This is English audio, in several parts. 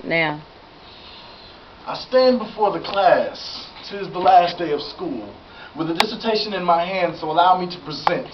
Now. I stand before the class, 'tis the last day of school, with a dissertation in my hand, so allow me to present.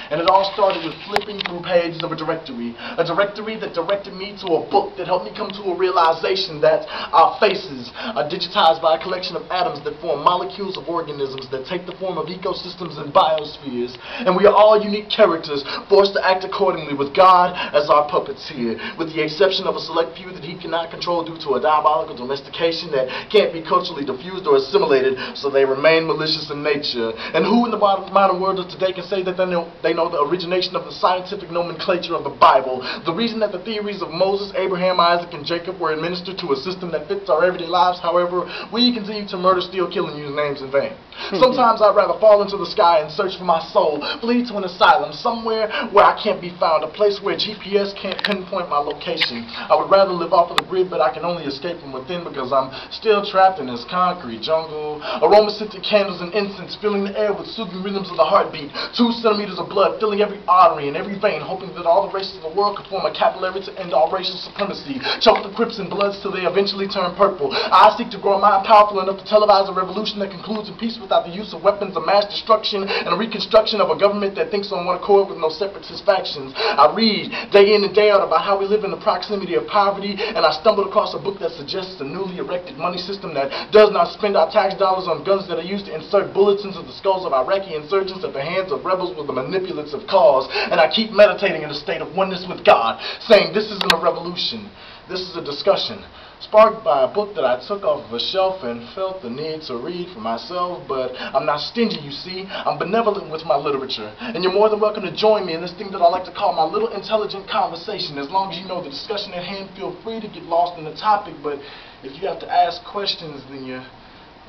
And it all started with flipping through pages of a directory that directed me to a book that helped me come to a realization that our faces are digitized by a collection of atoms that form molecules of organisms that take the form of ecosystems and biospheres. And we are all unique characters, forced to act accordingly with God as our puppeteer, with the exception of a select few that he cannot control due to a diabolical domestication that can't be culturally diffused or assimilated, so they remain malicious in nature. And who in the modern world of today can say that they know the origination of the scientific nomenclature of the Bible, the reason that the theories of Moses, Abraham, Isaac, and Jacob were administered to a system that fits our everyday lives? However, we continue to murder, steal, kill, and use names in vain. Sometimes I'd rather fall into the sky and search for my soul, flee to an asylum, somewhere where I can't be found, a place where GPS can't pinpoint my location. I would rather live off of the grid, but I can only escape from within because I'm still trapped in this concrete jungle. Aroma-scented candles and incense, filling the air with soothing rhythms of the heartbeat. 2 centimeters of blood filling every artery and every vein, hoping that all the races of the world could form a capillary to end all racial supremacy. Choke the Crips and Bloods till they eventually turn purple. I seek to grow a mind powerful enough to televise a revolution that concludes in peace without the use of weapons of mass destruction and a reconstruction of a government that thinks on one accord with no separatist factions. I read day in and day out about how we live in the proximity of poverty, and I stumbled across a book that suggests a newly erected money system that does not spend our tax dollars on guns that are used to insert bullets into the skulls of Iraqi insurgents at the hands of rebels with a manipulative cause. And I keep meditating in a state of oneness with God, saying this isn't a revolution, this is a discussion, sparked by a book that I took off of a shelf and felt the need to read for myself. But I'm not stingy, you see. I'm benevolent with my literature, and you're more than welcome to join me in this thing that I like to call my little intelligent conversation. As long as you know the discussion at hand, feel free to get lost in the topic, but if you have to ask questions, then you're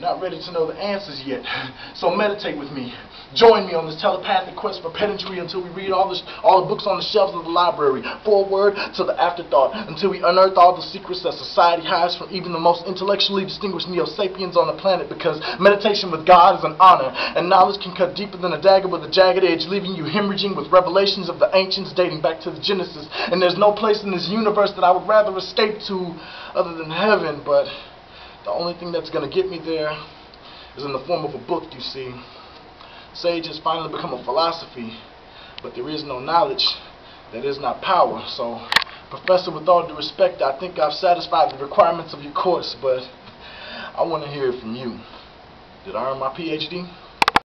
not ready to know the answers yet. So meditate with me. Join me on this telepathic quest for pedantry until we read all the books on the shelves of the library, forward to the afterthought, until we unearth all the secrets that society hides from even the most intellectually distinguished neo-sapiens on the planet, because meditation with God is an honor, and knowledge can cut deeper than a dagger with a jagged edge, leaving you hemorrhaging with revelations of the ancients dating back to the Genesis. And there's no place in this universe that I would rather escape to other than heaven, but the only thing that's going to get me there is in the form of a book, you see. Sage has finally become a philosophy, but there is no knowledge that is not power. So, Professor, with all due respect, I think I've satisfied the requirements of your course, but I want to hear it from you. Did I earn my PhD?